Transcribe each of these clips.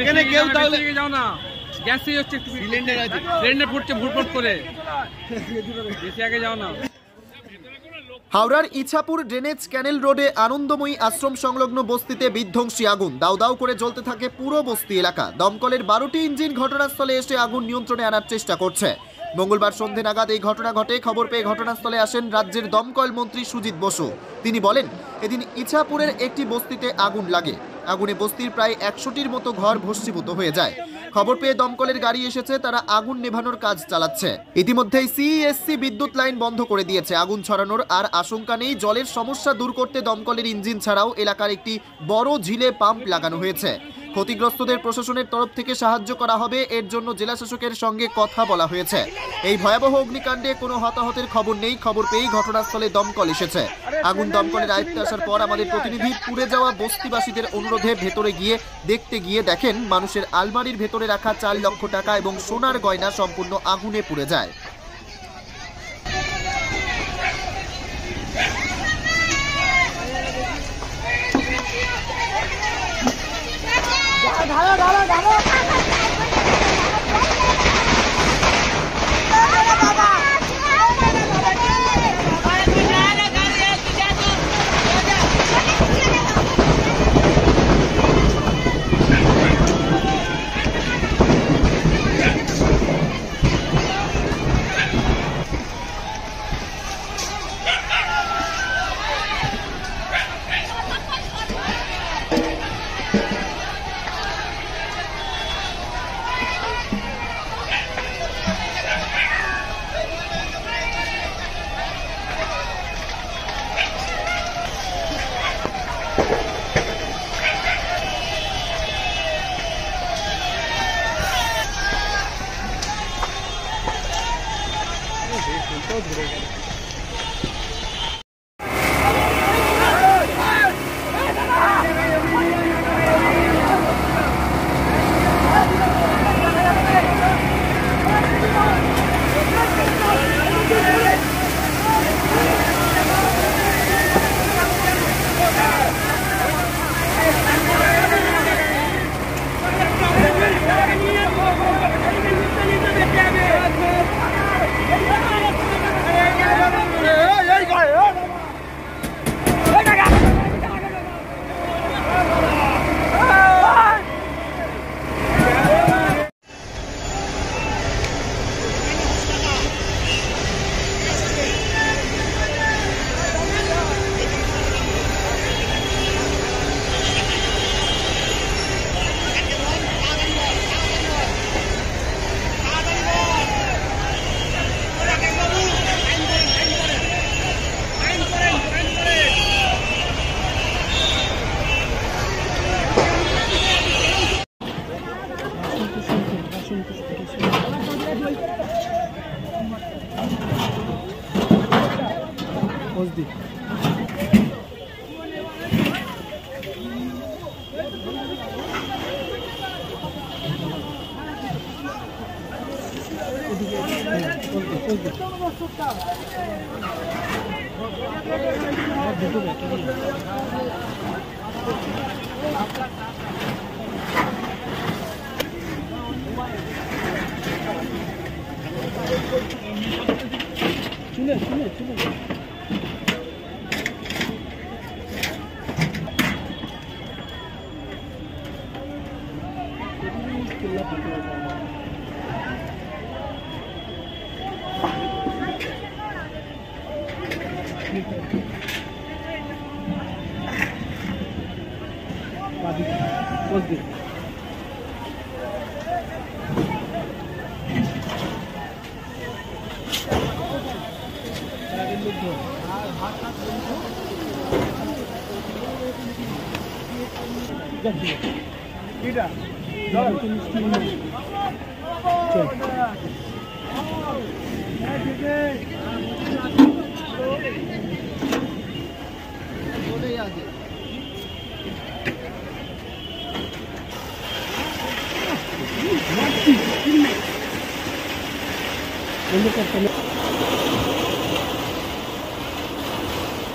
এখানে কেউ তাহলে যাও না, গ্যাসই হচ্ছে, সিলিন্ডার আছে, সিলিন্ডার ফুটছে ভুটফুট করে, বেশি আগে যাও না। হাওড়ার ইছাপুর ড্রেনেজ ক্যানেল রোডে আনন্দময়ী আশ্রম সংলগ্ন বস্তিতে বিধ্বংসী আগুন, দাউ দাউ করে জ্বলতে থাকে পুরো বস্তি এলাকা। দমকলের 12টি ইঞ্জিন ঘটনাস্থলে এসে আগুন নিয়ন্ত্রণে আনার চেষ্টা করছে। মঙ্গলবার সন্ধে নাগাদ এই ঘটনা ঘটে। খবর পেয়ে ঘটনাস্থলে আসেন রাজ্যের দমকল মন্ত্রী সুজিত বসু। তিনি বলেন, এদিন ইছাপুরের একটি বস্তিতে আগুন লাগে। আগুনে বস্তির প্রায় 100টির মতো ঘর ভস্মীভূত হয়ে যায়। খবর পেয়ে দমকলের গাড়ি এসেছে, তারা আগুন নেভানোর কাজ চালাচ্ছে। ইতিমধ্যেই সিইএসসি বিদ্যুৎ লাইন বন্ধ করে দিয়েছে। আগুন ছড়ানোর আর আশঙ্কা নেই। জলের সমস্যা দূর করতে দমকলের ইঞ্জিন ছাড়াও এলাকার একটি বড় ঝিলে পাম্প লাগানো হয়েছে। ক্ষতিগ্রস্তদের প্রশাসনের তরফ থেকে সাহায্য করা হবে, এর জন্য জেলা শাসকের সঙ্গে কথা বলা হয়েছে। এই ভয়াবহ অগ্নিকাণ্ডে কোনো হতাহতের খবর নেই। খবর পেয়েই ঘটনাস্থলে দমকল এসেছে। আগুন দমকলের আয়ত্তে আসার পর আমাদের প্রতিনিধি পুড়ে যাওয়া বস্তিবাসীদের অনুরোধে ভেতরে গিয়ে দেখতে গিয়ে দেখেন মানুষের আলমারির ভেতরে রাখা 4 লক্ষ টাকা এবং সোনার গয়না সম্পূর্ণ আগুনে পুড়ে যায়।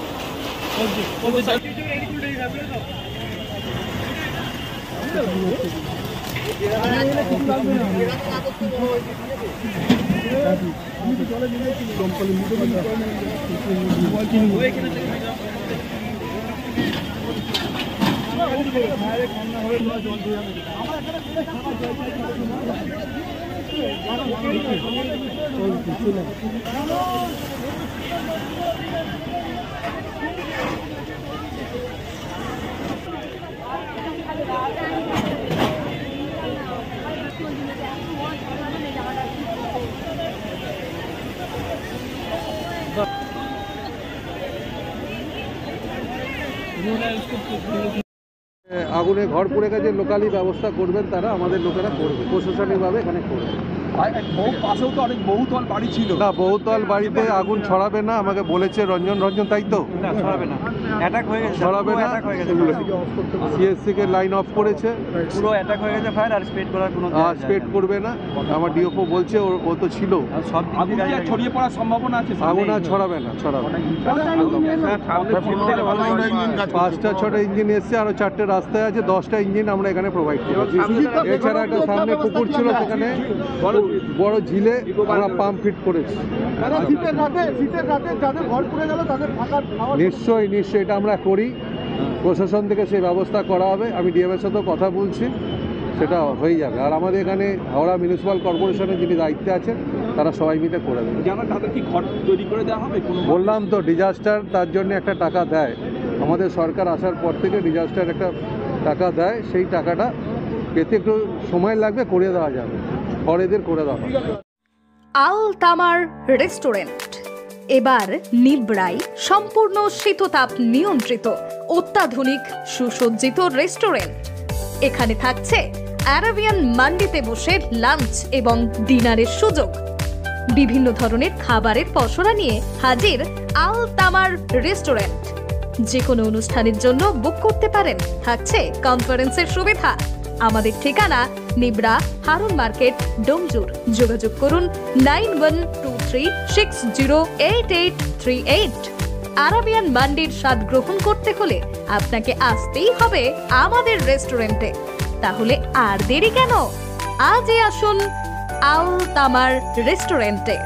Okay. আগুনে ঘর পুড়ে গেছে, লোকালি ব্যবস্থা করবেন তারা, আমাদের লোকেরা করবে, প্রশাসনিকভাবে এখানে করবে। পাশেও তো অনেক বহুতল বাড়ি ছিল। না, বহুতল বাড়িতে আগুন ছড়াবে না, আমাকে বলেছে রঞ্জন, তাই তো? না, ছড়াবে না, অ্যাটাক হয়ে গেছে, ছড়াবে না। সিএসসি কে লাইন অফ করেছে, পুরো অ্যাটাক হয়ে গেছে ফায়ার, আর স্প্রেড করার কোনো স্প্রেড করবে না। আমার ডিওপো বলছে ও তো ছিল, সব দিক থেকে ছড়িয়ে পড়ার সম্ভাবনা আছে। আগুন আর ছড়াবে না, ছড়াবে। 5টা 6টা ইঞ্জিন এসছে, আরো 4টে রাস্তায় আছে, 10টা ইঞ্জিন আমরা এখানে প্রোভাইড করেছি। এছাড়া একটা সামনে পুকুর ছিল, সেখানে বড় ঝিলে আমরা পাম্প ফিট করেছি। নিশ্চয়ই এটা আমরা করি, প্রশাসন থেকে সেই ব্যবস্থা করা হবে। আমি ডিএমের সাথেও কথা বলছি, সেটা হয়ে যাবে। আর আমাদের এখানে হাওড়া মিউনিসিপ্যাল কর্পোরেশনের যিনি দায়িত্বে আছেন, তারা সবাই মিলে করে দেবে। বললাম তো, ডিজাস্টার তার জন্য একটা টাকা দেয়, আমাদের সরকার আসার পর থেকে ডিজাস্টার একটা টাকা দেয়, সেই টাকাটা পেতে একটু সময় লাগবে, করে দেওয়া যাবে, পরেদের করে দেওয়া হবে। আল তামার রেস্টুরেন্ট এবার নিবড়াই সম্পূর্ণ শীততাপ নিয়ন্ত্রিত অত্যাধুনিক সুসজ্জিত রেস্টুরেন্ট। এখানে থাকছে আরাবিয়ান মান্ডিতে বসে লাঞ্চ এবং ডিনারের সুযোগ। বিভিন্ন ধরনের খাবারের পসরা নিয়ে হাজির আল তামার রেস্টুরেন্ট। যে কোনো অনুষ্ঠানের জন্য বুক করতে পারেন, থাকছে কনফারেন্সের সুবিধা। আমাদের ঠিকানা নিবড়া হারুন মার্কেট, ডোমজুর। যোগাযোগ করুন 9123608838। আরাবিয়ান মান্ডির স্বাদ গ্রহণ করতে হলে আপনাকে আসতেই হবে আমাদের রেস্টুরেন্টে। তাহলে আর দেরি কেন, আজই আসুন আল তামার রেস্টুরেন্টে।